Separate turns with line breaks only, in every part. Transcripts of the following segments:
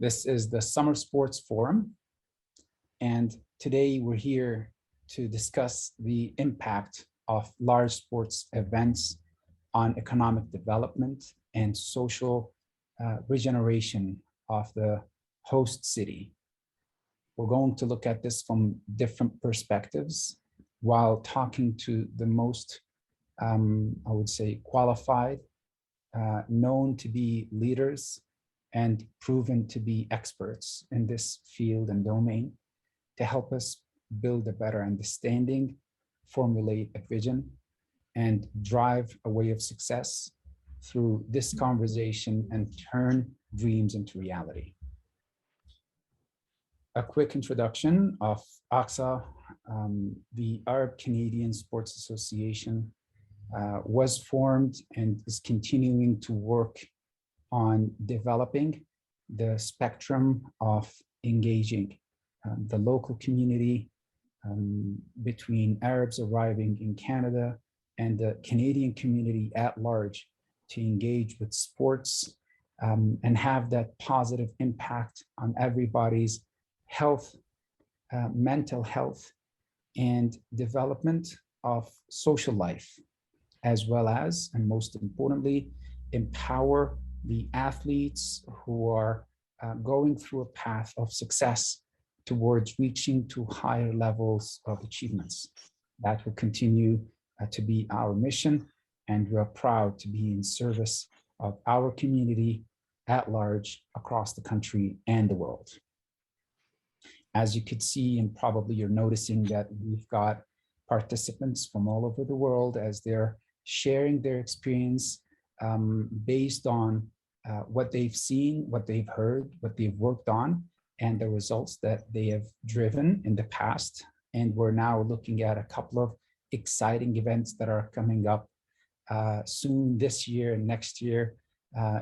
This is the Summer Sports Forum, and today we're here to discuss the impact of large sports events on economic development and social regeneration of the host city. We're going to look at this from different perspectives while talking to the most, I would say, qualified, known to be leaders and proven to be experts in this field and domain to help us build a better understanding, formulate a vision, and drive a way of success through this conversation and turn dreams into reality. A quick introduction of ACSA, the Arab Canadian Sports Association, was formed and is continuing to work on developing the spectrum of engaging the local community between Arabs arriving in Canada and the Canadian community at large to engage with sports and have that positive impact on everybody's health, mental health, and development of social life, as well as, and most importantly, empower the athletes who are going through a path of success towards reaching to higher levels of achievements. That will continue to be our mission, and we're proud to be in service of our community at large across the country and the world. As you could see, and probably you're noticing that we've got participants from all over the world as they're sharing their experience based on what they've seen, what they've heard, what they've worked on, and the results that they have driven in the past. And we're now looking at a couple of exciting events that are coming up soon this year and next year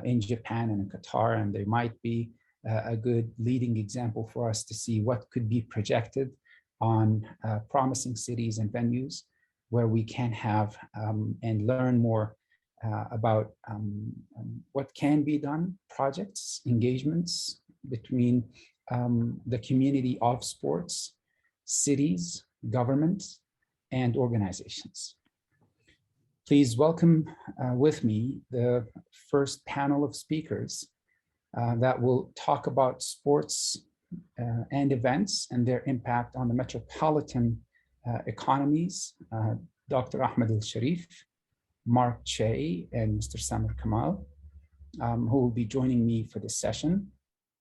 in Japan and in Qatar, and they might be a good leading example for us to see what could be projected on promising cities and venues where we can have and learn more about what can be done, projects, engagements between the community of sports, cities, governments, and organizations. Please welcome with me the first panel of speakers that will talk about sports and events and their impact on the metropolitan economies. Dr. Ahmed Al-Sharif, Mark Chay, and Mr. Samir Kamal, who will be joining me for this session.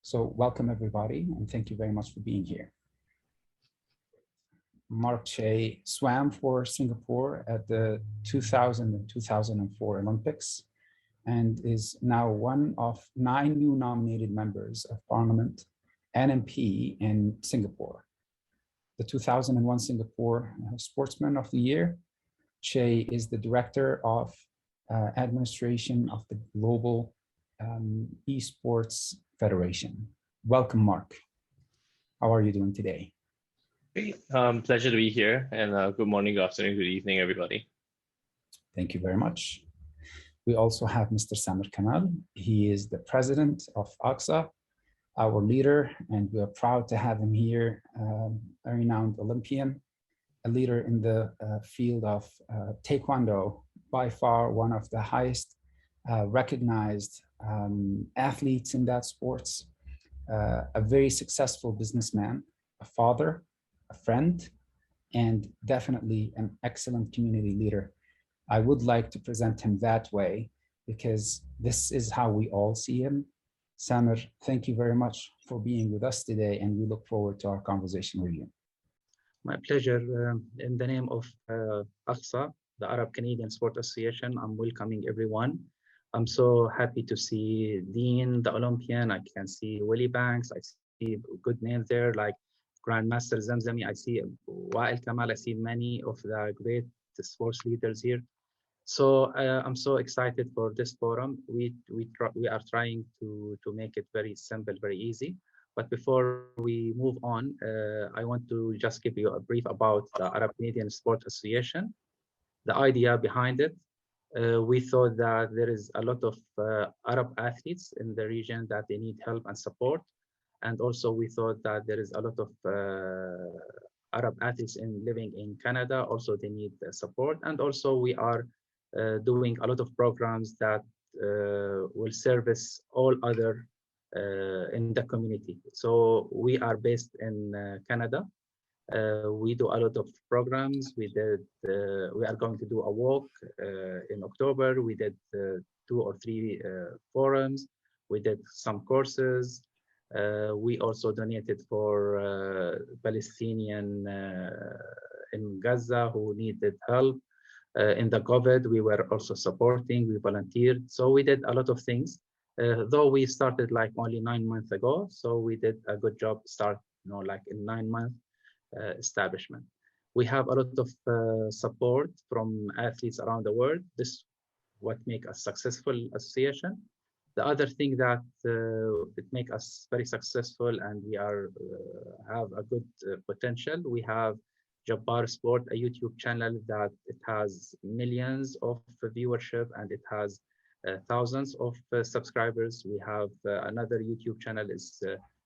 So welcome everybody, and thank you very much for being here. Mark Chay swam for Singapore at the 2000 and 2004 Olympics and is now one of 9 new nominated members of Parliament and MP in Singapore. The 2001 Singapore Sportsman of the Year. Chay is the Director of Administration of the Global Esports Federation. Welcome, Mark. How are you doing today?
Great. Pleasure to be here, and good morning, good afternoon, good evening, everybody.
Thank you very much. We also have Mr. Samir Kamal. He is the President of ACSA, our leader, and we are proud to have him here, a renowned Olympian, a leader in the field of Taekwondo, by far one of the highest recognized athletes in that sports, a very successful businessman, a father, a friend, and definitely an excellent community leader. I would like to present him that way because this is how we all see him. Samir, thank you very much for being with us today, and we look forward to our conversation with you.
My pleasure. In the name of ACSA, the Arab Canadian Sport Association, I'm welcoming everyone. I'm so happy to see Dean, the Olympian. I can see Willie Banks. I see good names there like Grandmaster Zamzami. I see Wael Kamal. I see many of the great sports leaders here. So I'm so excited for this forum. We are trying to make it very simple, very easy. But before we move on, I want to just give you a brief about the Arab Canadian Sport Association. The idea behind it, we thought that there is a lot of Arab athletes in the region that they need help and support. And also we thought that there is a lot of Arab athletes living in Canada. Also, they need support. And also we are doing a lot of programs that will service all other in the community. So we are based in Canada. We do a lot of programs. We are going to do a walk in October. We did 2 or 3 forums. We did some courses. We also donated for Palestinian in Gaza who needed help. In the COVID, we were also supporting, we volunteered. So we did a lot of things, though we started like only 9 months ago. So we did a good job start, like in 9 months establishment. We have a lot of support from athletes around the world. This what make us successful association. The other thing that it make us very successful and we are have a good potential. We have Jabbar Sport, a YouTube channel that it has millions of viewership and it has thousands of subscribers. We have another YouTube channel is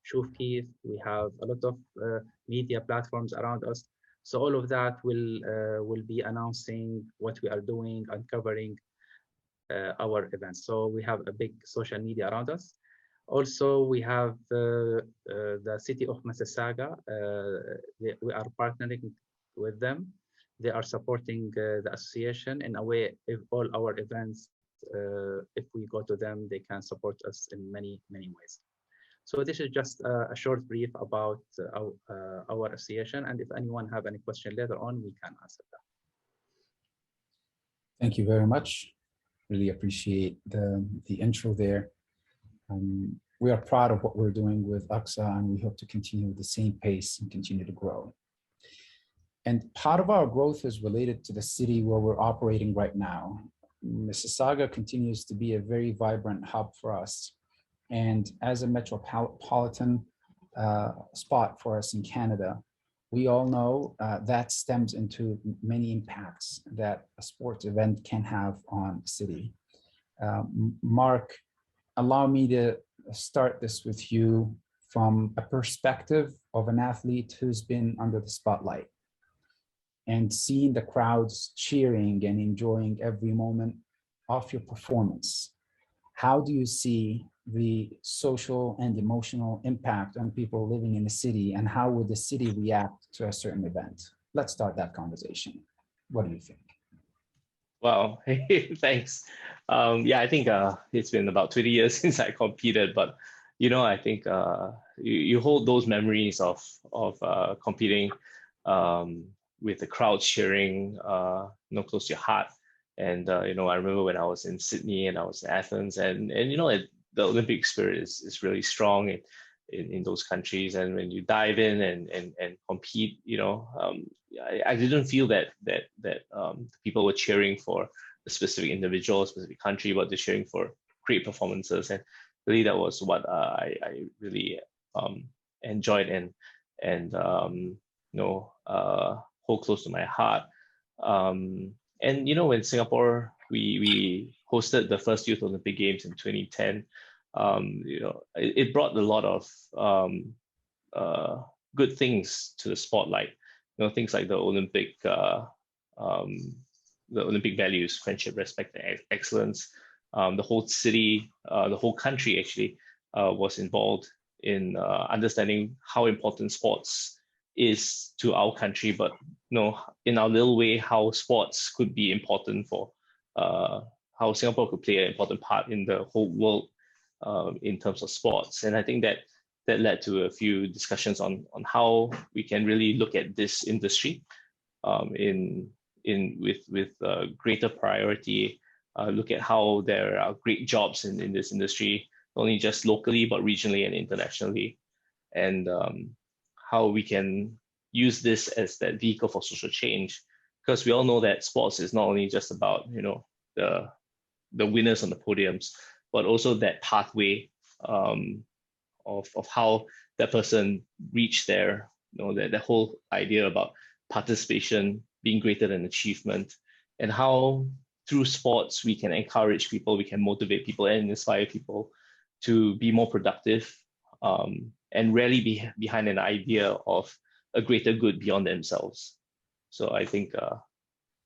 Shufki. We have a lot of media platforms around us. So all of that will be announcing what we are doing, uncovering our events. So we have a big social media around us. Also, we have the city of Mississauga. We are partnering with them. They are supporting the association in a way. If all our events, if we go to them, they can support us in many ways. So this is just a short brief about our association. And if anyone have any question later on, we can answer that.
Thank you very much. Really appreciate the intro there. We are proud of what we're doing with ACSA and we hope to continue with the same pace and continue to grow. And part of our growth is related to the city where we're operating right now. Mississauga continues to be a very vibrant hub for us. And as a metropolitan spot for us in Canada, we all know that stems into many impacts that a sports event can have on the city. Mark, allow me to start this with you from a perspective of an athlete who's been under the spotlight and seeing the crowds cheering and enjoying every moment of your performance. How do you see the social and emotional impact on people living in the city, and how would the city react to a certain event? Let's start that conversation. What do you think?
Wow, thanks. Yeah, I think it's been about 20 years since I competed, but I think you hold those memories of competing with the crowd cheering, close to your heart. And I remember when I was in Sydney and I was in Athens, and the Olympic spirit is really strong in those countries. And when you dive in and compete, I didn't feel that people were cheering for a specific individual, a specific country, but they're cheering for great performances. And really, that was what I really enjoyed and hold close to my heart. And when Singapore, we hosted the first Youth Olympic Games in 2010, it brought a lot of good things to the spotlight. Things like the Olympic values: friendship, respect, and excellence. The whole city, the whole country actually was involved in understanding how important sports is to our country, but in our little way, how sports could be important for how Singapore could play an important part in the whole world in terms of sports. And I think that led to a few discussions on how we can really look at this industry with greater priority. Look at how there are great jobs in this industry, not only just locally but regionally and internationally, and how we can use this as that vehicle for social change. Because we all know that sports is not only just about the winners on the podiums, but also that pathway of how that person reached there. That whole idea about participation being greater than achievement, and how through sports we can encourage people, we can motivate people and inspire people to be more productive, and rarely behind an idea of a greater good beyond themselves. So I think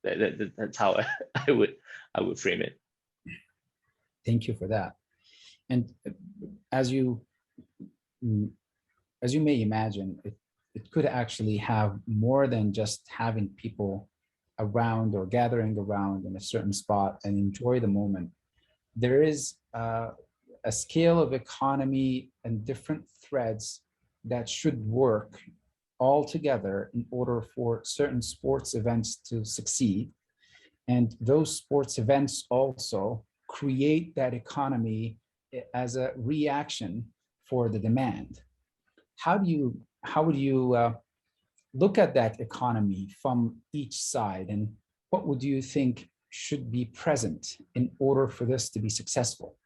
that's how I would frame it.
Thank you for that. And as you may imagine, it could actually have more than just having people around or gathering around in a certain spot and enjoy the moment. There is a scale of economy and different threads that should work all together in order for certain sports events to succeed. And those sports events also create that economy as a reaction for the demand. How would you look at that economy from each side, and what would you think should be present in order for this to be successful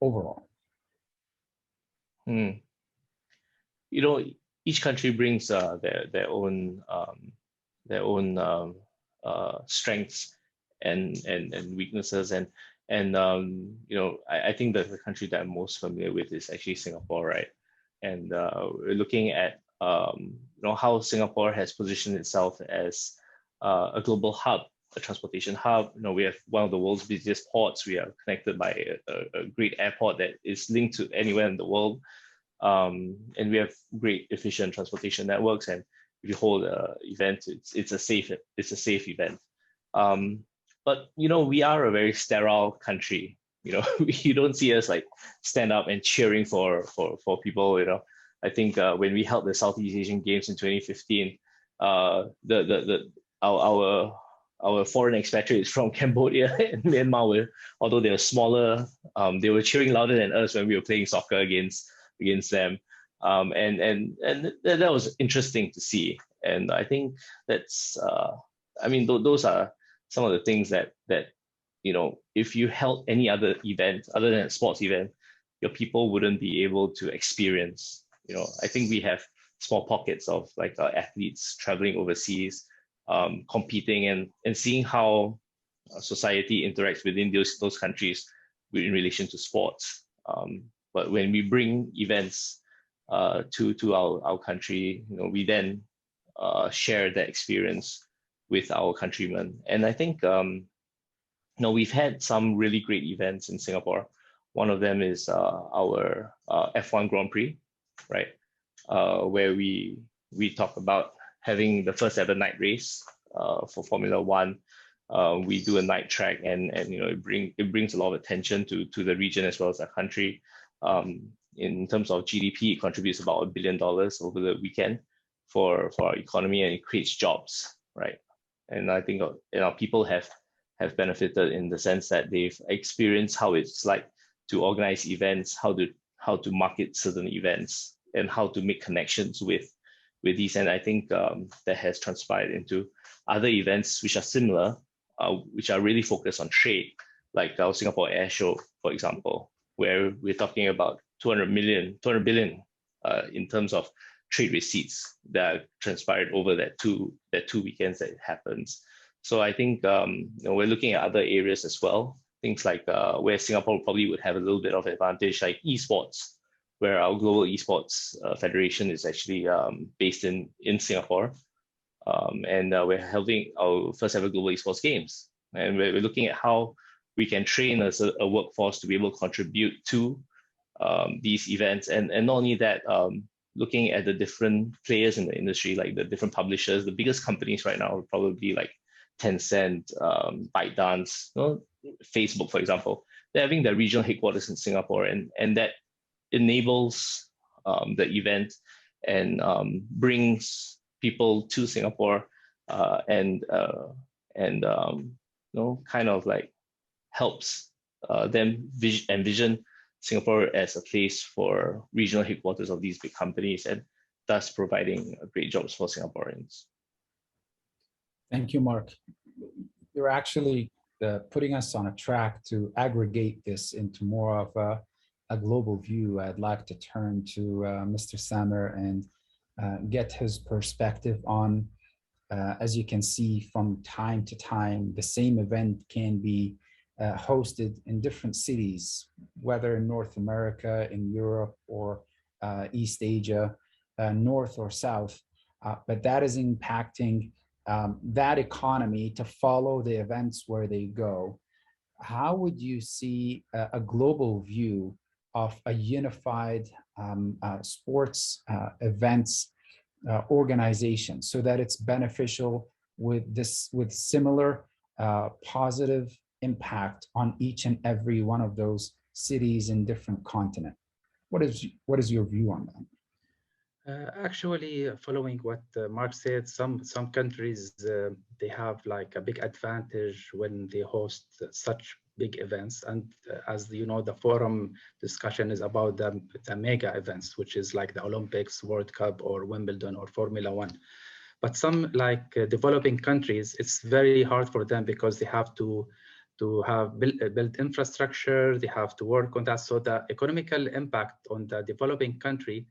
overall?
You know, each country brings their own strengths and weaknesses, and you know, I think that the country that I'm most familiar with is actually Singapore, right? And we're looking at you know, how Singapore has positioned itself as a global hub, a transportation hub. You know, we have one of the world's busiest ports. We are connected by a great airport that is linked to anywhere in the world, and we have great efficient transportation networks. And if you hold an event, it's a safe event. But you know, we are a very sterile country. You know, you don't see us like stand up and cheering for people. You know, I think when we held the Southeast Asian Games in 2015, our foreign expatriates from Cambodia and Myanmar although they were smaller, they were cheering louder than us when we were playing soccer against them, and that was interesting to see. And I think that's, I mean, those are some of the things that you know, if you held any other event other than a sports event, your people wouldn't be able to experience. You know, I think we have small pockets of like athletes traveling overseas, competing and seeing how society interacts within those countries in relation to sports. But when we bring events to our country, you know, we then share that experience with our countrymen. And I think you know, we've had some really great events in Singapore. One of them is our F1 Grand Prix, right? Where we talk about having the first ever night race for Formula One. We do a night track, and you know, it brings a lot of attention to the region as well as our country. In terms of GDP, it contributes about $1 billion over the weekend for our economy, and it creates jobs, right? And I think you know, people have benefited in the sense that they've experienced how it's like to organize events, how to market certain events, and how to make connections with these. And I think that has transpired into other events which are similar, which are really focused on trade, like our Singapore Air Show, for example, where we're talking about 200 billion in terms of trade receipts that transpired over that two weekends that it happens. So I think you know, we're looking at other areas as well. Things like where Singapore probably would have a little bit of advantage, like esports, where our global esports federation is actually based in Singapore, and we're having our first ever global esports games, and we're looking at how we can train as a workforce to be able to contribute to these events, and not only that, looking at the different players in the industry, like the different publishers. The biggest companies right now would probably be like Tencent, ByteDance, you know, Facebook, for example. They're having their regional headquarters in Singapore, and that enables the event and brings people to Singapore, and you know, kind of like helps them envision Singapore as a place for regional headquarters of these big companies, and thus providing great jobs for Singaporeans.
Thank you, Mark. You're actually putting us on a track to aggregate this into more of a global view. I'd like to turn to Mr. Samer and get his perspective on, as you can see, from time to time, the same event can be hosted in different cities, whether in North America, in Europe, or East Asia, North or South, but that is impacting that economy to follow the events where they go. How would you see a global view of a unified sports events organization so that it's beneficial with similar positive impact on each and every one of those cities in different continent? What is your view on that?
Actually, following what Mark said, some countries they have like a big advantage when they host such big events, and as you know, the forum discussion is about the mega events, which is like the Olympics, World Cup, or Wimbledon, or Formula One. But some like developing countries, it's very hard for them because they have to have build infrastructure, they have to work on that. So the economical impact on the developing country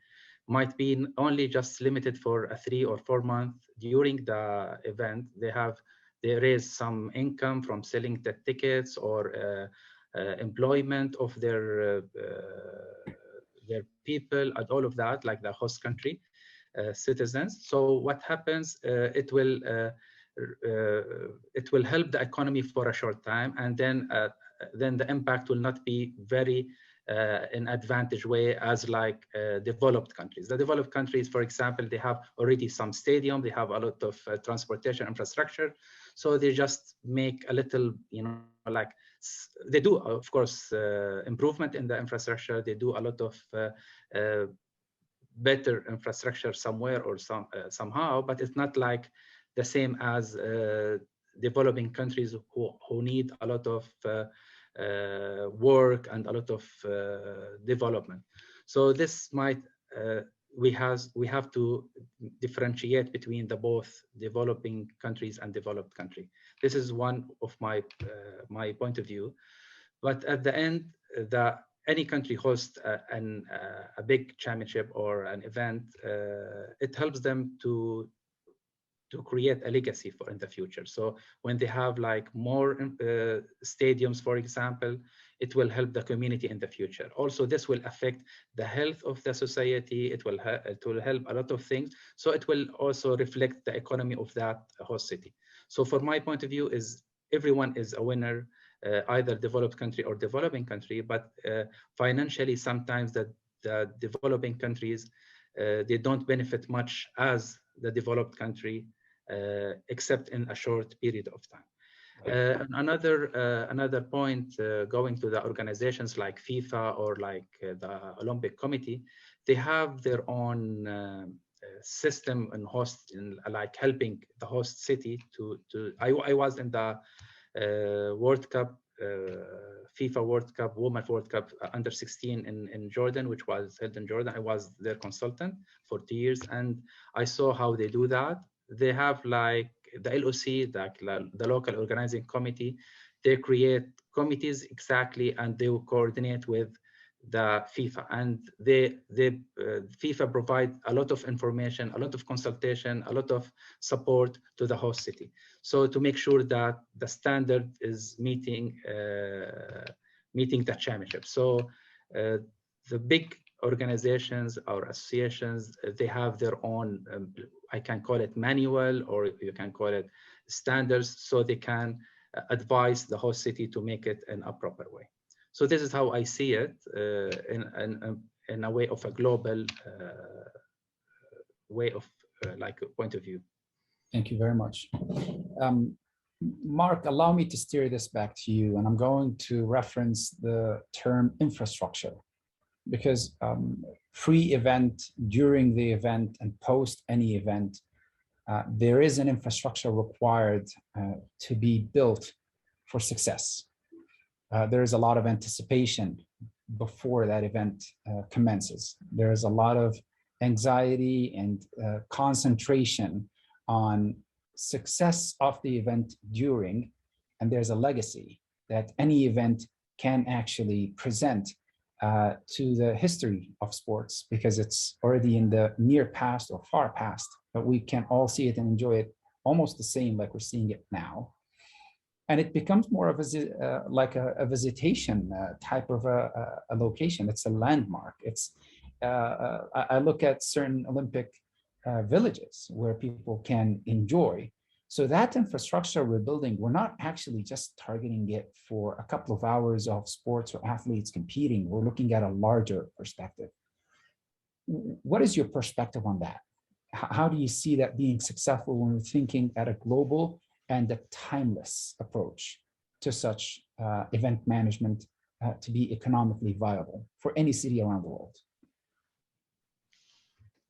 might be only just limited for a 3 or 4 month during the event. They raise some income from selling the tickets or employment of their people and all of that, like the host country citizens. So what happens? It will help the economy for a short time, and then the impact will not be very in advantage way as like developed countries. The developed countries, for example, they have already some stadium, they have a lot of transportation infrastructure, so they just make a little, you know, like they do, of course, improvement in the infrastructure. They do a lot of better infrastructure somewhere or somehow, but it's not like the same as developing countries who need a lot of work and a lot of development. So this might we have to differentiate between the both developing countries and developed country. This is one of my my point of view. But at the end, any country hosts a big championship or an event, it helps them to create a legacy for in the future. So when they have like more stadiums, for example, it will help the community in the future. Also, this will affect the health of the society. It will help a lot of things. So it will also reflect the economy of that host city. So for my point of view is everyone is a winner, either developed country or developing country, but financially sometimes the developing countries, they don't benefit much as the developed country, except in a short period of time. Another point, going to the organizations like FIFA or like the Olympic Committee, they have their own system and host, in like helping the host city to. I was in the World Cup, FIFA World Cup, Women World Cup under 16 in Jordan, which was held in Jordan. I was their consultant for 2 years, and I saw how they do that. They have like the LOC, the local organizing committee. They create committees exactly, and they will coordinate with the FIFA, and FIFA provide a lot of information, a lot of consultation, a lot of support to the host city. So to make sure that the standard is meeting the championship. So the big organizations or associations, they have their own, I can call it manual, or you can call it standards, so they can advise the host city to make it in a proper way. So this is how I see it in a way of a global way of like a point of view.
Thank you very much. Mark, allow me to steer this back to you, and I'm going to reference the term infrastructure, because pre-event, during the event, and post any event, there is an infrastructure required to be built for success. There is a lot of anticipation before that event commences. There is a lot of anxiety and concentration on success of the event during, and there's a legacy that any event can actually present to the history of sports, because it's already in the near past or far past, but we can all see it and enjoy it almost the same like we're seeing it now. And it becomes more of like a visitation type of a location. It's a landmark. I look at certain Olympic villages where people can enjoy. So that infrastructure we're building, we're not actually just targeting it for a couple of hours of sports or athletes competing. We're looking at a larger perspective. What is your perspective on that? How do you see that being successful when we're thinking at a global and a timeless approach to such event management to be economically viable for any city around the world?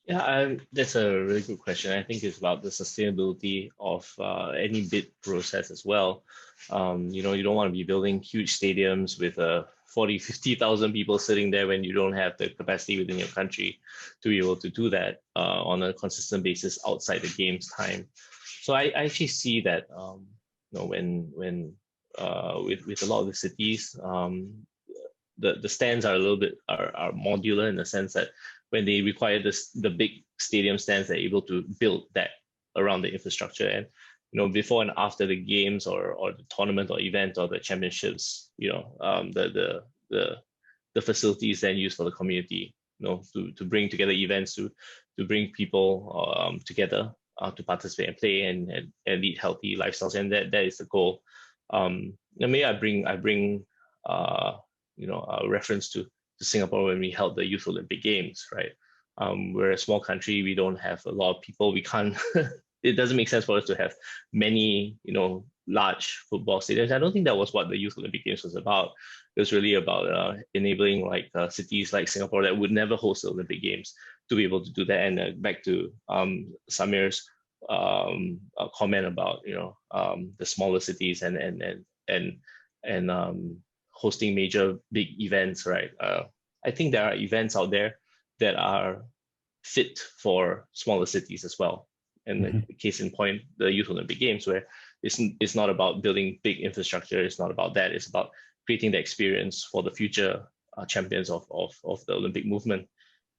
Yeah, that's a really good question. I think it's about the sustainability of any bid process as well. You know, you don't want to be building huge stadiums with 40, 50,000 people sitting there when you don't have the capacity within your country to be able to do that on a consistent basis outside the games time. So I actually see that, you know, when with a lot of the cities, the stands are a little bit are modular in the sense that when they require the big stadium stands, they're able to build that around the infrastructure. And you know, before and after the games or the tournament or event or the championships, you know, the facilities then used for the community, you know, to bring together events, to bring people together to participate and play and lead healthy lifestyles, and that is the goal. And maybe I bring you know, a reference to Singapore when we held the Youth Olympic Games, right? We're a small country. We don't have a lot of people. We can't, it doesn't make sense for us to have many, you know, large football stadiums. I don't think that was what the Youth Olympic Games was about. It was really about enabling like cities like Singapore that would never host the Olympic Games to be able to do that. And back to Samir's comment about, you know, the smaller cities and hosting major big events, right? I think there are events out there that are fit for smaller cities as well. And the case in point, the Youth Olympic Games, where it's not about building big infrastructure, it's not about that, it's about creating the experience for the future champions of the Olympic movement.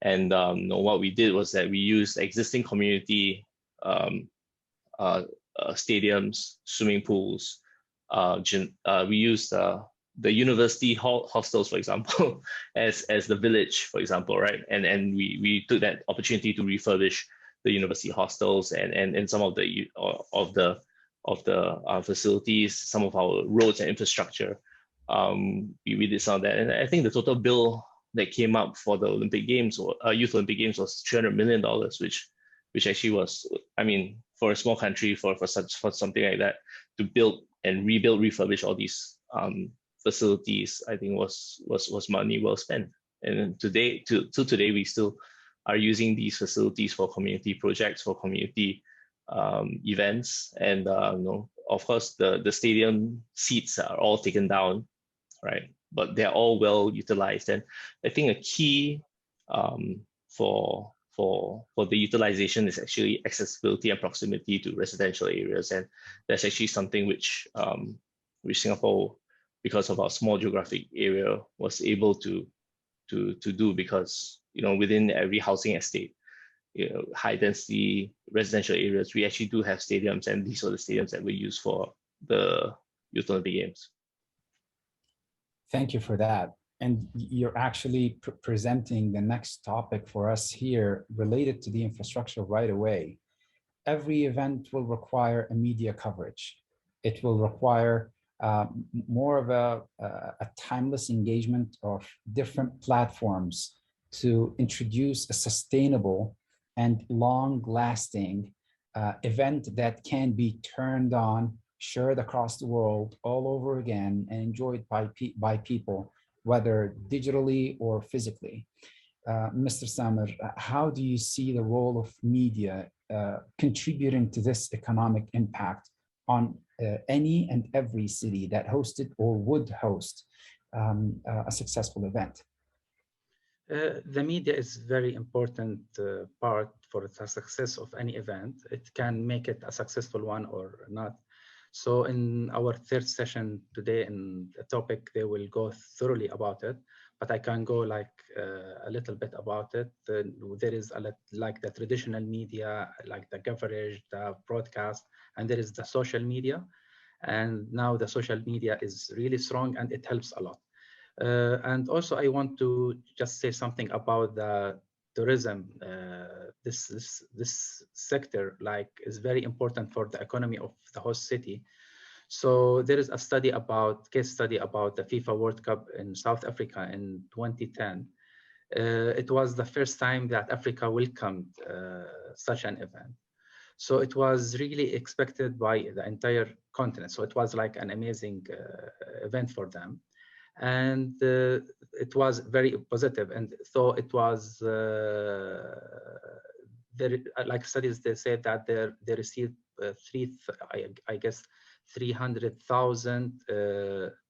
And you know, what we did was that we used existing community stadiums, swimming pools, we used the university hostels, for example, as the village, for example, right? And we took that opportunity to refurbish the university hostels and some of the facilities, some of our roads and infrastructure. We did some of that, and I think the total bill that came up for the Olympic Games or Youth Olympic Games was $300 million, which actually was, I mean, for a small country, for something like that, to build and rebuild, refurbish all these facilities, I think was money well spent. And today, till today, we still are using these facilities for community projects, for community events, and you know, of course, the stadium seats are all taken down, right? But they're all well utilized, and I think a key for the utilization is actually accessibility and proximity to residential areas, and that's actually something which Singapore, because of our small geographic area, was able to do, because you know, within every housing estate, you know, high density residential areas, we actually do have stadiums, and these are the stadiums that we use for the Youth Olympic Games.
Thank you for that. And you're actually presenting the next topic for us here related to the infrastructure right away. Every event will require a media coverage. It will require more of a timeless engagement of different platforms to introduce a sustainable and long-lasting event that can be turned on, shared across the world all over again, and enjoyed by people, whether digitally or physically. Mr. Samir, how do you see the role of media contributing to this economic impact on any and every city that hosted or would host a successful event?
The media is very important part for the success of any event. It can make it a successful one or not. So in our third session today, in the topic, they will go thoroughly about it, but I can go like a little bit about it. There is like the traditional media, like the coverage, the broadcast, and there is the social media. And now the social media is really strong and it helps a lot. And also, I want to just say something about the tourism. This sector is very important for the economy of the host city. So there is a case study about the FIFA World Cup in South Africa in 2010. It was the first time that Africa welcomed such an event. So it was really expected by the entire continent. So it was like an amazing event for them. And it was very positive. And so it was, like studies, they said that they received I guess 300,000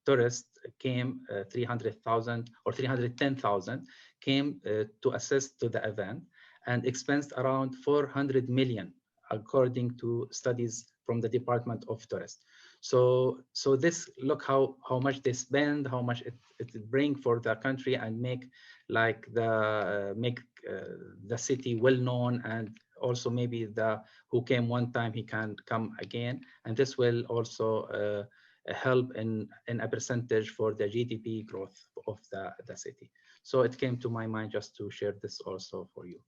tourists came, 300,000 or 310,000 came to assist to the event and expensed around 400 million, according to studies from the Department of Tourism. So this, look how much they spend, how much it bring for the country, and make the city well known, and also maybe who came one time, he can come again, and this will also help in a percentage for the GDP growth of the city. So it came to my mind just to share this also for you.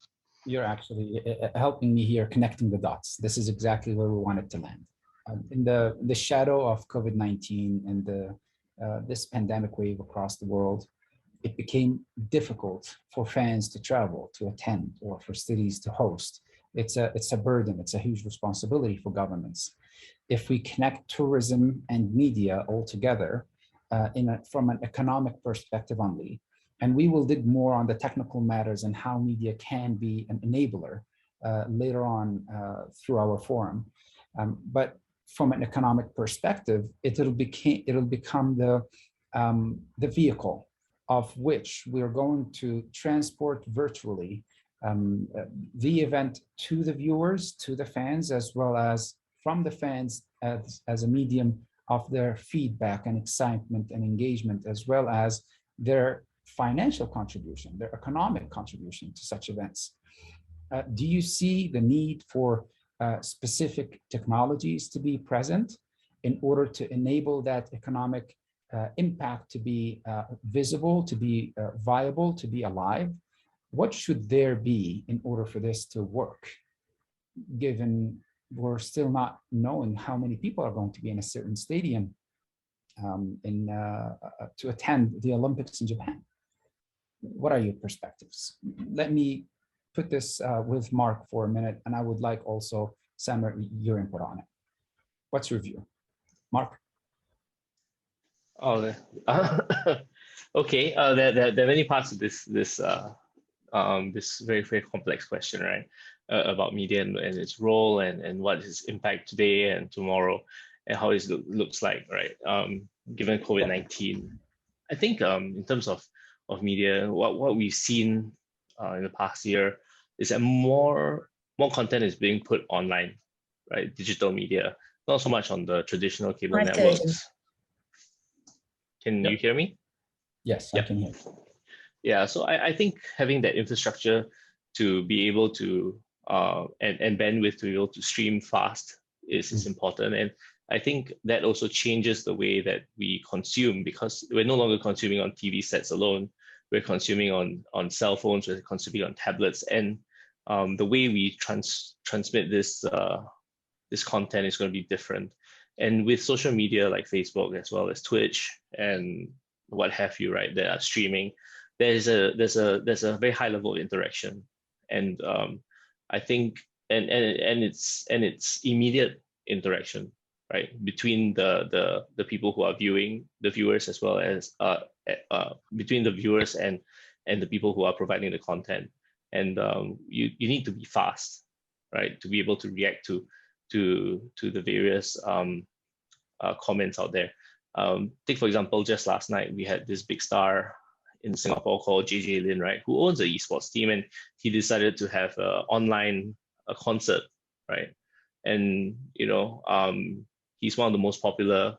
You're actually helping me here, connecting the dots. This is exactly where we wanted to land. In the shadow of COVID-19 and this pandemic wave across the world, it became difficult for fans to travel, to attend, or for cities to host. It's a burden. It's a huge responsibility for governments. If we connect tourism and media all together from an economic perspective only, and we will dig more on the technical matters and how media can be an enabler later on through our forum. But from an economic perspective, it'll become the vehicle of which we're going to transport virtually the event to the viewers, to the fans, as well as from the fans as a medium of their feedback and excitement and engagement, as well as their financial contribution, their economic contribution to such events. Do you see the need for specific technologies to be present in order to enable that economic impact to be visible, to be viable, to be alive? What should there be in order for this to work, given we're still not knowing how many people are going to be in a certain stadium to attend the Olympics in Japan? What are your perspectives? Let me put this with Mark for a minute, and I would like also, Samer, your input on it. What's your view? Mark?
Oh, okay. There are many parts of this very, very complex question, right? About media and its role and what its impact today and tomorrow, and how it looks like, right? Given COVID-19, I think in terms of media, what we've seen in the past year is that more content is being put online, right? Digital media, not so much on the traditional cable networks. Can you hear me?
Yes, I can hear.
Yeah, so I think having that infrastructure to be able to and bandwidth to be able to stream fast is important. And I think that also changes the way that we consume, because we're no longer consuming on TV sets alone. We're consuming on cell phones, we're consuming on tablets, and the way we transmit this content is going to be different. And with social media like Facebook as well as Twitch and what have you, right, that are streaming, there's a very high level of interaction, and I think and it's immediate interaction, right, between the people who are viewing, the viewers, as well as between the viewers and the people who are providing the content. And you need to be fast, right, to be able to react to the various comments out there. Take for example, just last night we had this big star in Singapore called JJ Lin, right, who owns an esports team, and he decided to have online a concert, right? And he's one of the most popular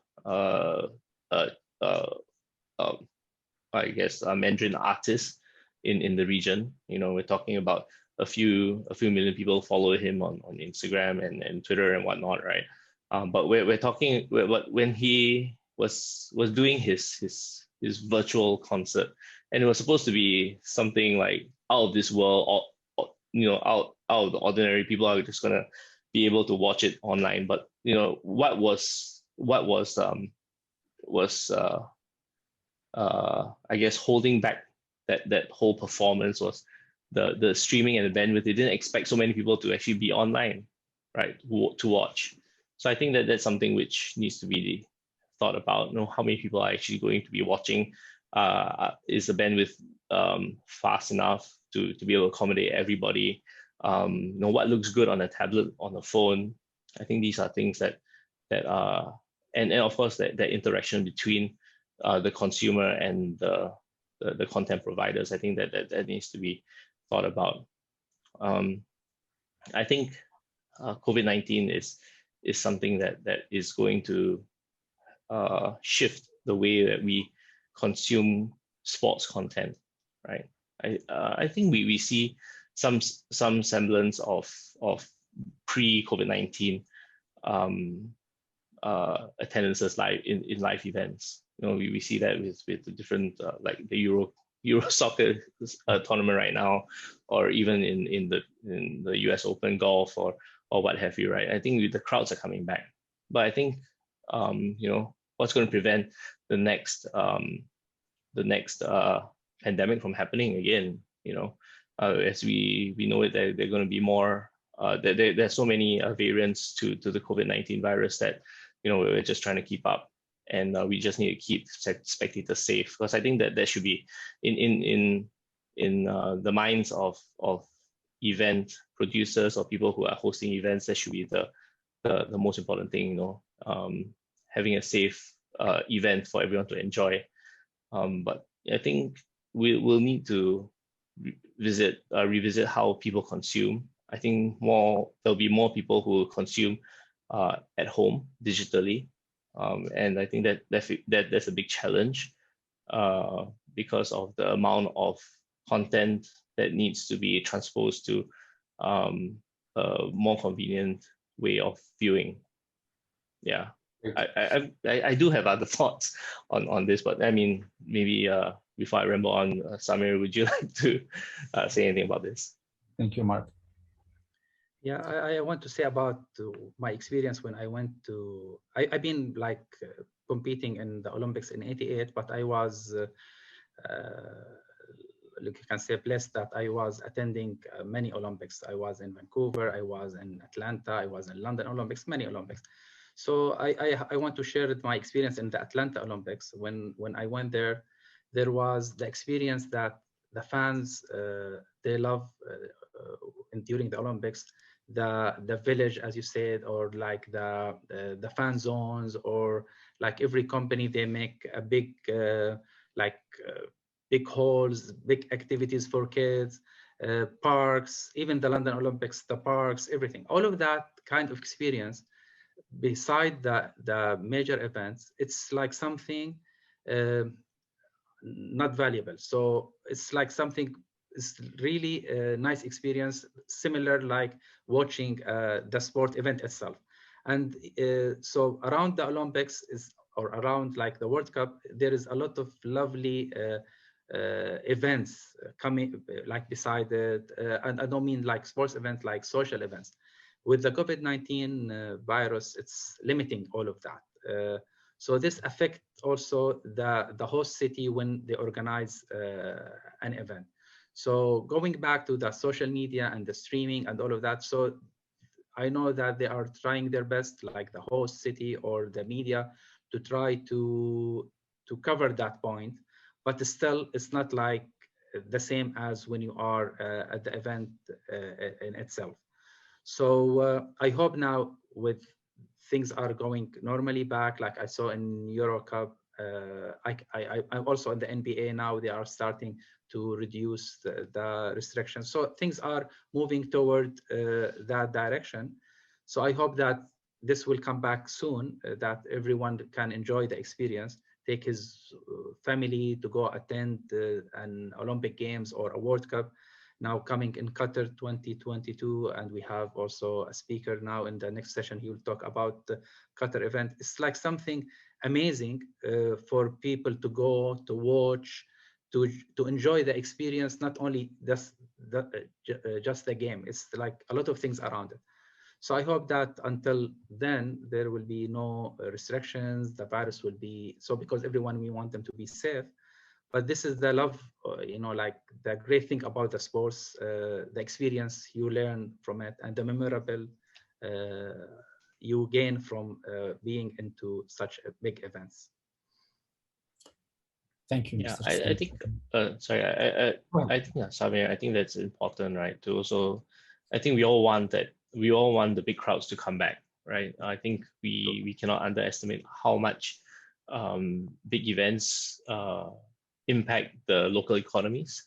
I guess Mandarin artists in the region. We're talking about a few million people follow him on Instagram and Twitter and whatnot, right? But we're talking when he was doing his this virtual concert, and it was supposed to be something like out of this world, or out of the ordinary. People are just gonna be able to watch it online. But what was I guess holding back that whole performance was the streaming and the bandwidth. They didn't expect so many people to actually be online, right, to watch. So I think that that's something which needs to be thought about. How many people are actually going to be watching? Is the bandwidth fast enough to be able to accommodate everybody? What looks good on a tablet, on a phone? I think these are things that and of course that interaction between the consumer and the content providers. I think that needs to be thought about. I think COVID-19 is something that is going to shift the way that we consume sports content, right? I think we see some semblance of pre-COVID-19 attendances live in live events. We see that with the different like the Euro soccer tournament right now, or even in the US Open golf or what have you, right? I think the crowds are coming back, but I think what's going to prevent the next pandemic from happening again? As we know it, there are going to be more. There's so many variants to the COVID-19 virus that we're just trying to keep up, and we just need to keep spectators safe, because I think that should be in the minds of event producers or people who are hosting events. That should be the most important thing. Having a safe event for everyone to enjoy. But I think we'll need to revisit how people consume. I think there'll be more people who will consume at home digitally, and I think that's a big challenge because of the amount of content that needs to be transposed to a more convenient way of viewing. Yeah, I do have other thoughts on this, but I mean, maybe before I ramble on, Samir, would you like to say anything about this?
Thank you, Mark.
Yeah, I want to say about my experience when I went to, I've been like competing in the Olympics in '88, but I was, you can say, blessed that I was attending many Olympics. I was in Vancouver, I was in Atlanta, I was in London Olympics, many Olympics. So I want to share my experience in the Atlanta Olympics. When I went there, there was the experience that the fans, they love during the Olympics, the village, as you said, or like the fan zones, or like every company, they make a big big halls, big activities for kids, parks, even the London Olympics, the parks, everything, all of that kind of experience. Beside the major events, it's like something not valuable. So it's like something, it's really a nice experience, similar like watching the sport event itself. And so around the Olympics or around like the World Cup, there is a lot of lovely events coming like beside it. And I don't mean like sports events, like social events. With the COVID-19 virus, it's limiting all of that. So this affects also the host city when they organize an event. So going back to the social media and the streaming and all of that, so I know that they are trying their best, like the host city or the media, to try to cover that point, but still it's not like the same as when you are at the event in itself. So I hope now with things are going normally back, like I saw in Euro Cup. I'm also in the NBA now. They are starting to reduce the restrictions. So things are moving toward that direction. So I hope that this will come back soon, that everyone can enjoy the experience, take his family to go attend an Olympic Games or a World Cup. Now coming in Qatar 2022, and we have also a speaker now in the next session. He will talk about the Qatar event. It's like something amazing for people to go to watch, to enjoy the experience, not only just the game. It's like a lot of things around it. So I hope that until then there will be no restrictions. The virus will be so, because everyone, we want them to be safe. But this is the love, like the great thing about the sports, the experience you learn from it, and the memorable you gain from being into such big events.
Thank you,
Yeah,
Mr.
I think, sorry, I think, Samir, I think that's important, right? To also, I think we all want the big crowds to come back, right? I think we cannot underestimate how much big events impact the local economies.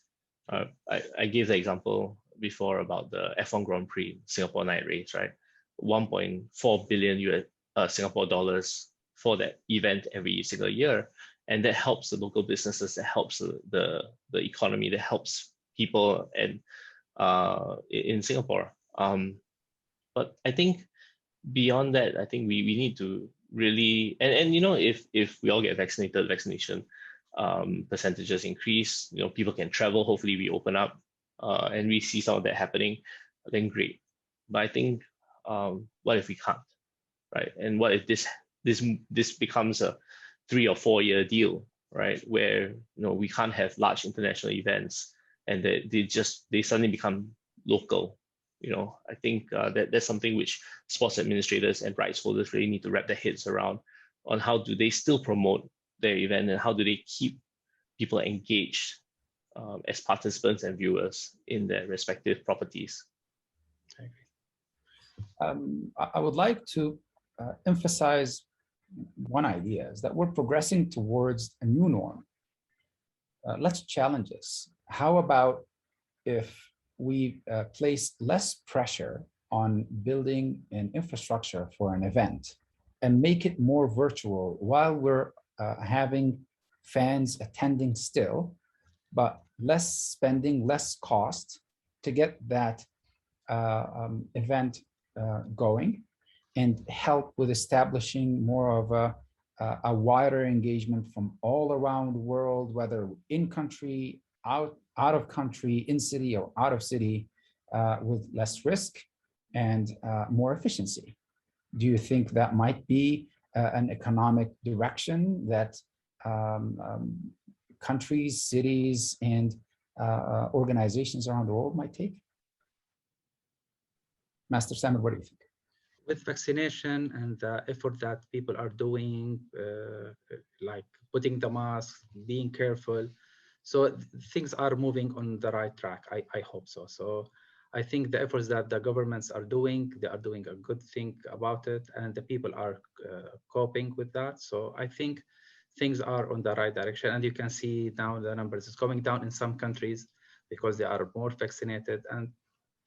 I gave the example before about the F1 Grand Prix Singapore night race, right? 1.4 billion Singapore dollars for that event every single year. And that helps the local businesses, that helps the economy, that helps people and in Singapore. But I think beyond that, I think we need to really, and if we all get vaccinated, vaccination percentages increase, people can travel, hopefully we open up and we see some of that happening, then great. But I think what if we can't, right? And what if this becomes a 3 or 4 year deal, right? Where we can't have large international events and they suddenly become local. I think that's something which sports administrators and rights holders really need to wrap their heads around, on how do they still promote their event and how do they keep people engaged as participants and viewers in their respective properties.
I would like to emphasize one idea, is that we're progressing towards a new norm. Let's challenge this. How about if we place less pressure on building an infrastructure for an event and make it more virtual while we're having fans attending still, but less spending, less cost to get that event going, and help with establishing more of a wider engagement from all around the world, whether in country, out of country, in city or out of city, with less risk and more efficiency. Do you think that might be an economic direction that countries, cities, and organizations around the world might take? Master Samir, what do you think?
With vaccination and the effort that people are doing, like putting the mask, being careful, so things are moving on the right track. I hope so. So I think the efforts that the governments are doing, they are doing a good thing about it, and the people are coping with that. So I think things are on the right direction, and you can see now the numbers is going down in some countries because they are more vaccinated, and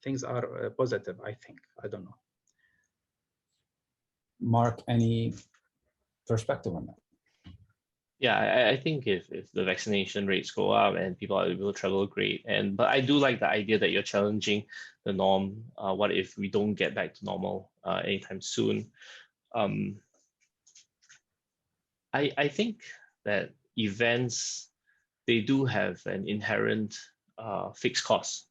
things are positive, I think. I don't know.
Mark, any perspective on that?
Yeah, I think if the vaccination rates go up and people are able to travel, great. But I do like the idea that you're challenging the norm. What if we don't get back to normal anytime soon? I think that events, they do have an inherent fixed cost.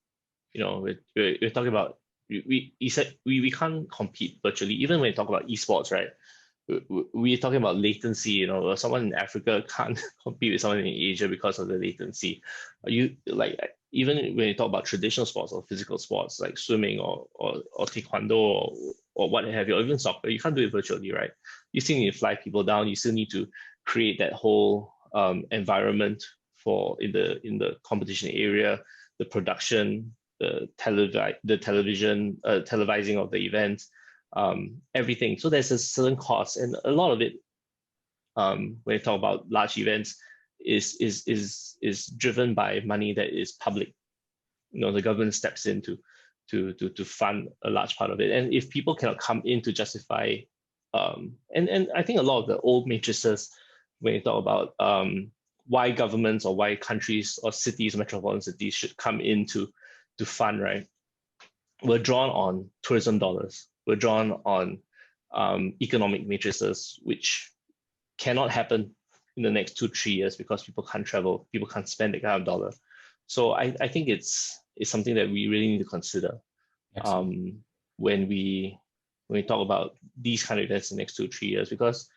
We're talking about, we can't compete virtually, even when we talk about esports, right? We're talking about latency. Someone in Africa can't compete with someone in Asia because of the latency. Even when you talk about traditional sports or physical sports like swimming or Taekwondo or what have you, or even soccer, you can't do it virtually, right? You still need to fly people down. You still need to create that whole environment in the competition area, the production, the television, televising of the event, everything. So there's a certain cost, and a lot of it, when you talk about large events, is driven by money that is public. The government steps in to fund a large part of it, and if people cannot come in to justify, and I think a lot of the old matrices, when you talk about why governments or why countries or cities, metropolitan cities should come in to fund, right? We're drawn on tourism dollars. We're drawn on economic matrices, which cannot happen in the next 2-3 years because people can't travel, people can't spend that kind of dollar. So I think it's something that we really need to consider when we talk about these kind of events in the next 2-3 years, because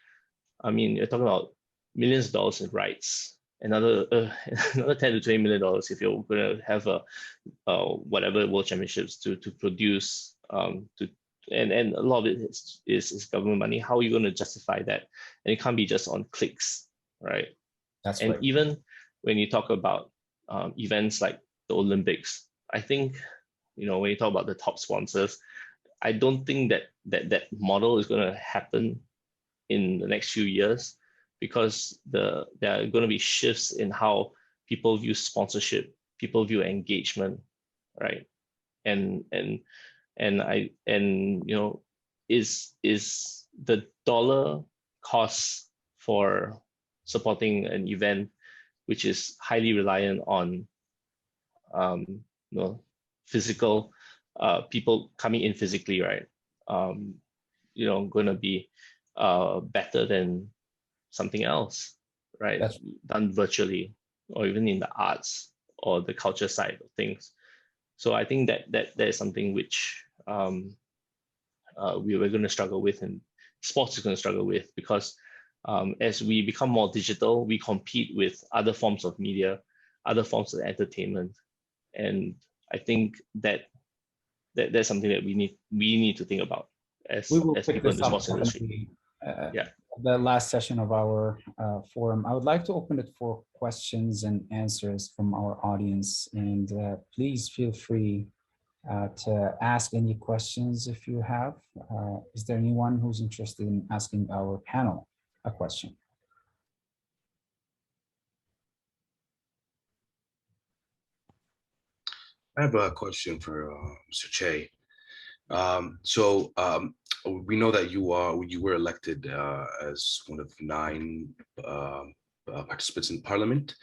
I mean, you're talking about millions of dollars in rights, another another $10 to $20 million if you're going to have a whatever world championships to produce and a lot of it is government money. How are you going to justify that? And it can't be just on clicks, right?
That's
and
right.
Even when you talk about events like the Olympics, I think, when you talk about the top sponsors, I don't think that model is going to happen in the next few years, because there are going to be shifts in how people view sponsorship, people view engagement, right? And is the dollar cost for supporting an event which is highly reliant on physical people coming in physically, right? Going to be better than something else, right?
That's
done virtually, or even in the arts or the culture side of things. So I think that is something which we were going to struggle with, and sports is going to struggle with, because as we become more digital, we compete with other forms of media, other forms of entertainment, and I think that's something that we need to think about as people in the sports industry.
The last session of our forum, I would like to open it for questions and answers from our audience, and please feel free to ask any questions if you have. Is there anyone who's interested in asking our panel a question?
I have a question for Mr. Chay. We know that you were elected as one of 9 participants in Parliament.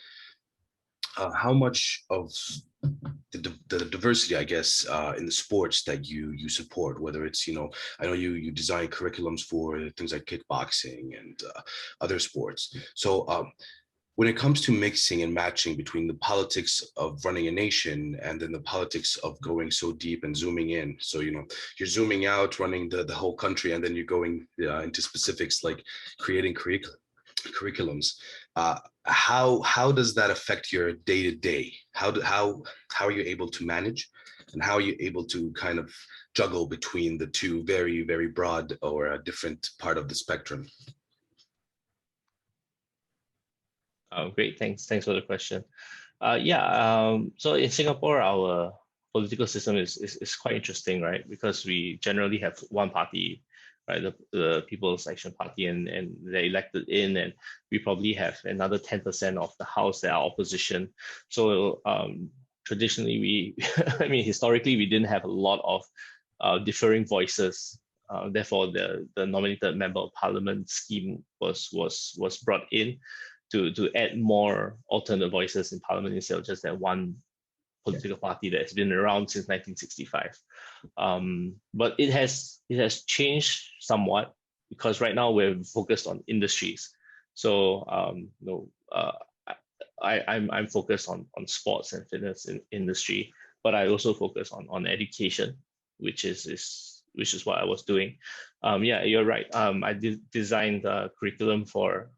How much of the diversity, I guess, in the sports that you support, whether it's, I know you design curriculums for things like kickboxing and other sports. So when it comes to mixing and matching between the politics of running a nation and then the politics of going so deep and zooming in, so you're zooming out, running the whole country, and then you're going into specifics like creating curriculums, how does that affect your day-to-day? How are you able to manage, and how are you able to kind of juggle between the two very, very broad or a different part of the spectrum?
Great, thanks for the question. So in Singapore, our political system is quite interesting, right? Because we generally have one party, right, the People's Action Party, and they're elected in, and we probably have another 10% of the house that are opposition. So traditionally, historically, we didn't have a lot of differing voices. Therefore, the nominated member of parliament scheme was brought in to add more alternate voices in parliament instead of just that one political party that's been around since 1965. But it has changed somewhat, because right now we're focused on industries. So I'm focused on sports and fitness industry, but I also focus on education, which is what I was doing. You're right. I designed the curriculum for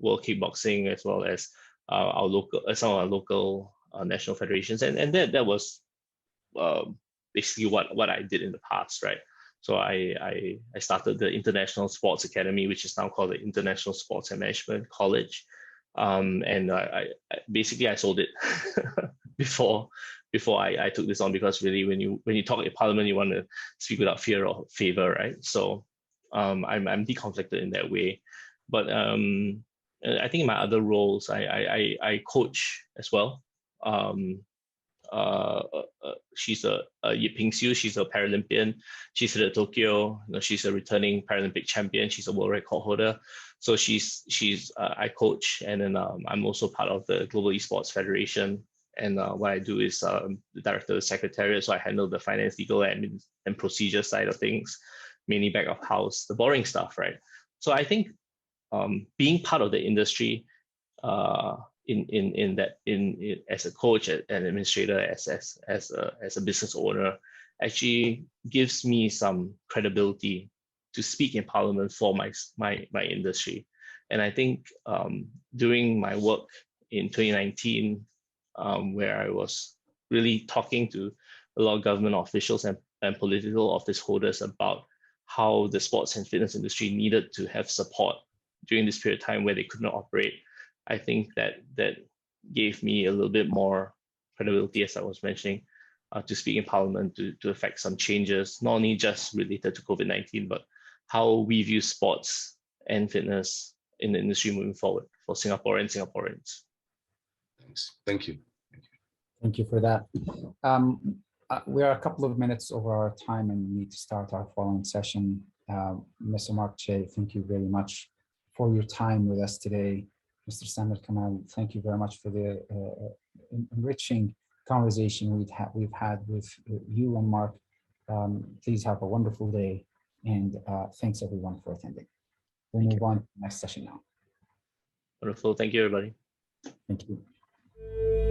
World Kickboxing, as well as some of our local national federations, and that was basically what I did in the past, right? So I started the International Sports Academy, which is now called the International Sports and Management College, and I basically sold it before I took this on, because really when you talk in Parliament, you want to speak without fear or favor, right? So I'm deconflicted in that way, but I think in my other roles, I coach as well. She's a Yiping Siu. She's a Paralympian. She's at Tokyo. She's a returning Paralympic champion. She's a world record holder. So I coach, and then I'm also part of the Global Esports Federation. And what I do is the director of the secretariat. So I handle the finance, legal, and procedure side of things, mainly back of house, the boring stuff, right? So I think being part of the industry as a coach, an administrator, as a business owner, actually gives me some credibility to speak in Parliament for my industry. And I think during my work in 2019, where I was really talking to a lot of government officials and political office holders about how the sports and fitness industry needed to have support during this period of time where they could not operate, I think that gave me a little bit more credibility, as I was mentioning, to speak in Parliament, to affect some changes, not only just related to COVID-19, but how we view sports and fitness in the industry moving forward for Singaporeans.
Thanks. Thank you.
Thank you for that. We are a couple of minutes over our time and we need to start our following session. Mr. Mark Chay, thank you very much for your time with us today. Mr. Samir Kamal, thank you very much for the enriching conversation we've had with you and Mark. Please have a wonderful day, and thanks everyone for attending. We'll move on to the next session now.
Wonderful. Thank you, everybody.
Thank you.